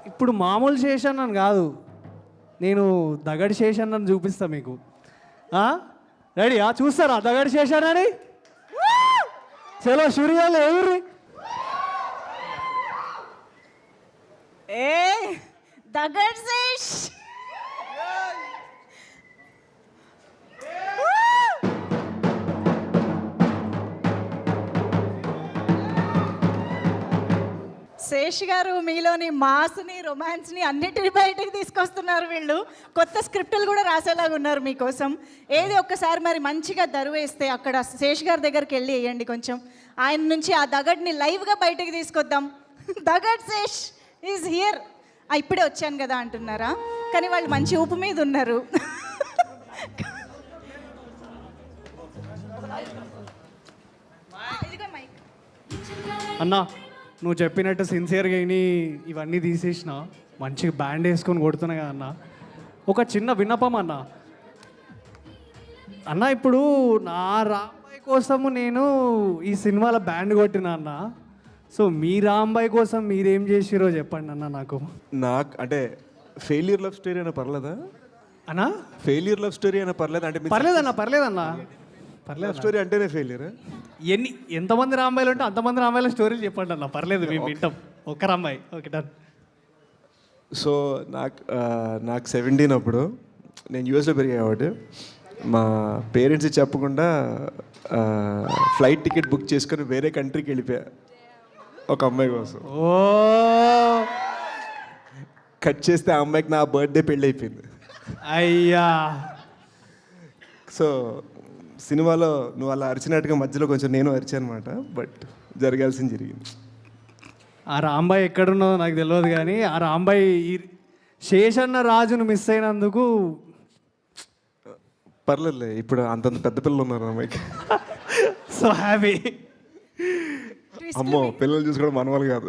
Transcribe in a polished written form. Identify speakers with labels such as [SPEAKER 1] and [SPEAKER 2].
[SPEAKER 1] ఇప్పుడు మామూలు శేషన్నని కాదు, నేను దగడి శేషన్నని చూపిస్తా మీకు. రెడీయా? చూస్తారా దగడి శేషన్నని? చలో సూర్యాలు ఎవరు?
[SPEAKER 2] ఏ దగడ్ శేష్ శేష్ గారు మీలోని మాస్ని, రొమాన్స్ని అన్నిటిని బయటికి తీసుకొస్తున్నారు వీళ్ళు. కొత్త స్క్రిప్టులు కూడా రాసేలాగా ఉన్నారు మీకోసం. ఏది ఒక్కసారి మరి మంచిగా దరువేస్తే అక్కడ శేష్ గారి దగ్గరికి వెళ్ళి వేయండి కొంచెం. ఆయన నుంచి ఆ దగడ్ని లైవ్గా బయటికి తీసుకొద్దాం. దగడ్ శేష్ ఈజ్ హియర్. ఇప్పుడే వచ్చాను కదా అంటున్నారా? కానీ వాళ్ళు మంచి ఊపు మీద ఉన్నారు.
[SPEAKER 1] అన్నా నువ్వు చెప్పినట్టు సిన్సియర్గా ఇవన్నీ తీసేసిన మంచిగా బ్యాండ్ వేసుకొని కొడుతున్నా కదా అన్న. ఒక చిన్న విన్నపం అన్న. అన్న ఇప్పుడు నా రాంబాయ్ కోసము నేను ఈ సినిమాలో బ్యాండ్ కొట్టినా అన్న. సో మీ రాంబాయ్ కోసం మీరేం చేసిరో చెప్పండి అన్న నాకు.
[SPEAKER 3] నాకు అంటే ఫెయిల్యూర్ లవ్ స్టోరీ అయినా పర్లేదా
[SPEAKER 1] అన్నా?
[SPEAKER 3] ఫెయిల్యూర్ లవ్ స్టోరీ అయినా పర్లేదు అంటే
[SPEAKER 1] పర్లేదన్నా, పర్లేదన్నా, పర్లేదు.
[SPEAKER 3] స్టోరీ అంటేనే ఫెయిల్యూర్.
[SPEAKER 1] ఎంతమంది రాంబాయిలు ఉంటే అంతమంది రాంబాయిల స్టోరీలు చెప్పండి అన్న, పర్లేదు మేము వింటాం. ఒక్క రాంబాయి ఓకే డన్.
[SPEAKER 3] సో నాకు 17 అప్పుడు నేను యూఎస్లో పెరిగా కాబట్టి మా పేరెంట్స్ చెప్పకుండా ఫ్లైట్ టికెట్ బుక్ చేసుకొని వేరే కంట్రీకి వెళ్ళిపోయా ఒక అమ్మాయి కోసం.
[SPEAKER 1] ఓ
[SPEAKER 3] కట్ చేస్తే ఆ అమ్మాయికి నా బర్త్డే పెళ్ళి అయిపోయింది.
[SPEAKER 1] అయ్యా.
[SPEAKER 3] సో సినిమాలో నువ్వు అలా అరిచినట్టుగా మధ్యలో కొంచెం నేను అరిచాను అనమాట. బట్ జరగాల్సింది జరిగింది.
[SPEAKER 1] ఆ రాంబాయి ఎక్కడున్నదో నాకు తెలియదు కానీ ఆ రాంబాయి ఈ శేషన్న రాజును మిస్ అయినందుకు
[SPEAKER 3] పర్లేదులే, ఇప్పుడు అంతంత పెద్ద పిల్లలు ఉన్నారు అమ్మాయికి.
[SPEAKER 1] So happy.
[SPEAKER 3] అమ్మో పిల్లలు చూసుకోవడం మనవాళ్ళు కాదు.